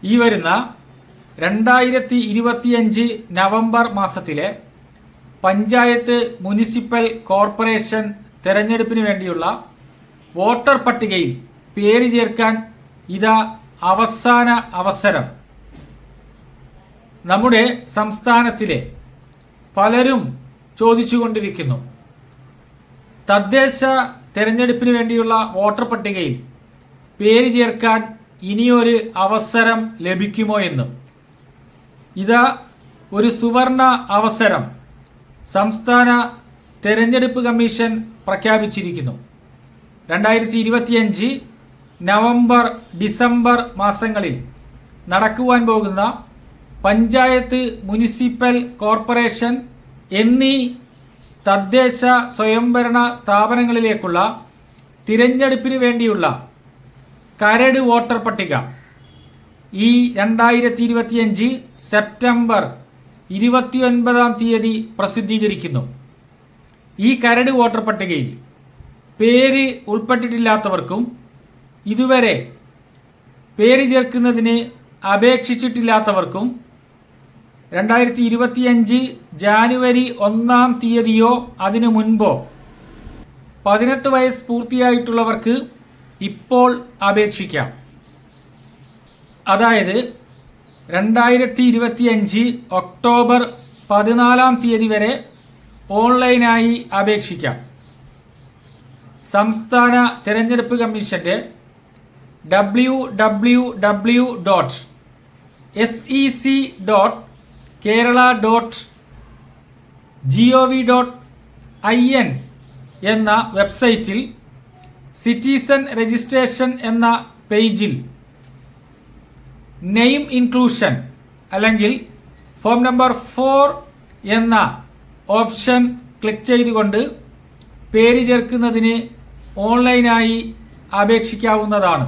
ഈ വരുന്ന 2025 നവംബർ മാസത്തിലെ പഞ്ചായത്ത് മുനിസിപ്പൽ കോർപ്പറേഷൻ തെരഞ്ഞെടുപ്പിന് വേണ്ടിയുള്ള വോട്ടർ പട്ടികയിൽ പേര് ചേർക്കാൻ ഇതാ അവസാന അവസരം. നമ്മുടെ സംസ്ഥാനത്തിലെ പലരും ചോദിച്ചുകൊണ്ടിരിക്കുന്നു, തദ്ദേശ തെരഞ്ഞെടുപ്പിന് വേണ്ടിയുള്ള വോട്ടർ പട്ടികയിൽ പേര് ചേർക്കാൻ ഇനിയൊരു അവസരം ലഭിക്കുമോ എന്ന്. ഇതാ ഒരു സുവർണ അവസരം സംസ്ഥാന തെരഞ്ഞെടുപ്പ് കമ്മീഷൻ പ്രഖ്യാപിച്ചിരിക്കുന്നു. 2025 നവംബർ ഡിസംബർ മാസങ്ങളിൽ നടക്കുവാൻ പോകുന്ന പഞ്ചായത്ത് മുനിസിപ്പൽ കോർപ്പറേഷൻ എന്നീ തദ്ദേശ സ്വയംഭരണ സ്ഥാപനങ്ങളിലേക്കുള്ള തിരഞ്ഞെടുപ്പിന് വേണ്ടിയുള്ള കരട് വോട്ടർ പട്ടിക ഈ 2025 സെപ്റ്റംബർ 29-ാം തീയതി പ്രസിദ്ധീകരിക്കുന്നു. ഈ കരട് വോട്ടർ പട്ടികയിൽ പേര് ഉൾപ്പെട്ടിട്ടില്ലാത്തവർക്കും ഇതുവരെ പേര് ചേർക്കുന്നതിന് അപേക്ഷിച്ചിട്ടില്ലാത്തവർക്കും 2025 ജാനുവരി 1-ാം തീയതിയോ അതിനു മുൻപോ 18 വയസ്സ് പൂർത്തിയായിട്ടുള്ളവർക്ക് ഇപ്പോൾ അപേക്ഷിക്കാം. അതായത് 2025 ഒക്ടോബർ 14-ാം തീയതി വരെ ഓൺലൈനായി അപേക്ഷിക്കാം. സംസ്ഥാന തെരഞ്ഞെടുപ്പ് കമ്മീഷന്റെ www.sec.kerala.gov.in എന്ന വെബ്സൈറ്റിൽ സിറ്റിസൺ രജിസ്ട്രേഷൻ എന്ന പേജിൽ നെയിം ഇൻക്ലൂഷൻ അല്ലെങ്കിൽ ഫോം നമ്പർ 4 എന്ന ഓപ്ഷൻ ക്ലിക്ക് ചെയ്തുകൊണ്ട് പേര് ചേർക്കുന്നതിന് ഓൺലൈനായി അപേക്ഷിക്കാവുന്നതാണ്.